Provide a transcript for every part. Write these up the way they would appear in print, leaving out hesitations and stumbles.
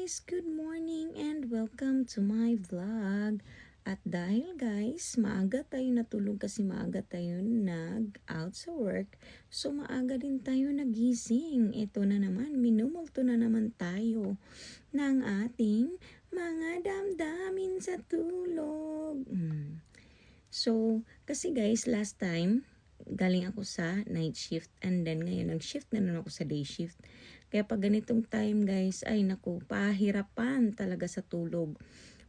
guys! Good morning and welcome to my vlog. At dahil guys, maaga tayo natulog kasi maaga tayo nag-out sa work. So maaga din tayo nagising. Ito na naman, minumulto na naman tayo ng ating mga damdamin sa tulog. So, kasi guys, last time, galing ako sa night shift and then ngayon nag-shift na naman ako sa day shift. Kaya pag ganitong time guys, ay naku, pahirapan talaga sa tulog.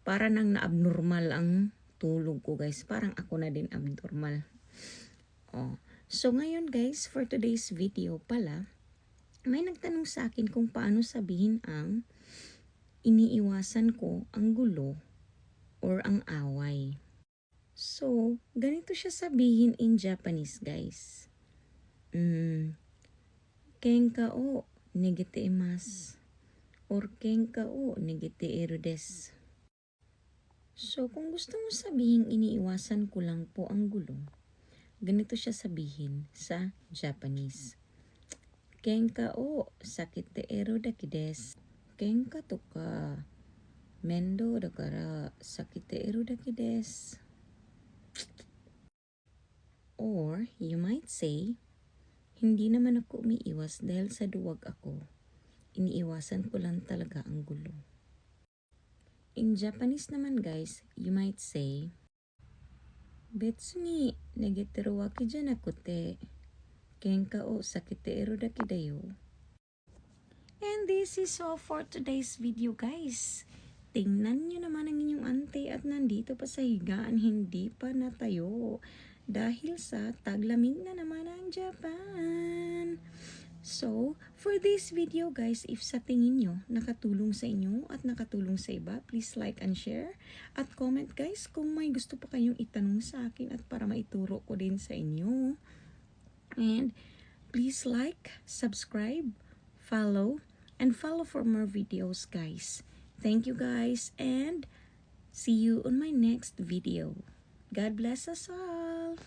Para nang na-abnormal ang tulog ko guys. Parang ako na din abnormal. So ngayon guys, for today's video pala, may nagtanong sa akin kung paano sabihin ang iniiwasan ko ang gulo or ang away. So, ganito siya sabihin in Japanese guys. Kenka o negiteimasu or kenka o negiteiru desu. So, kung gusto mo sabihin iniiwasan ko lang po ang gulo, ganito siya sabihin sa Japanese. Kenka o sakiteiru daki desu. Kenka to ka mendou dakara sakiteiru daki desu. Or, you might say, hindi naman ako umiiwas dahil sa duwag ako. Iniiwasan ko lang talaga ang gulo. In Japanese naman guys, you might say, Betsu ni negiteru wake janakute, kenka o sakiteiru dake da yo. And this is all for today's video guys. Tingnan nyo naman ang inyong ante at nandito pa sa higaan, hindi pa natayo. Dahil sa taglamig na naman ang Japan. So, for this video guys, if sa tingin nyo nakatulong sa inyo at nakatulong sa iba, please like and share. At comment guys kung may gusto pa kayong itanong sa akin at para maituro ko din sa inyo. And please like, subscribe, follow, and follow for more videos guys. Thank you guys and see you on my next video. God bless us all.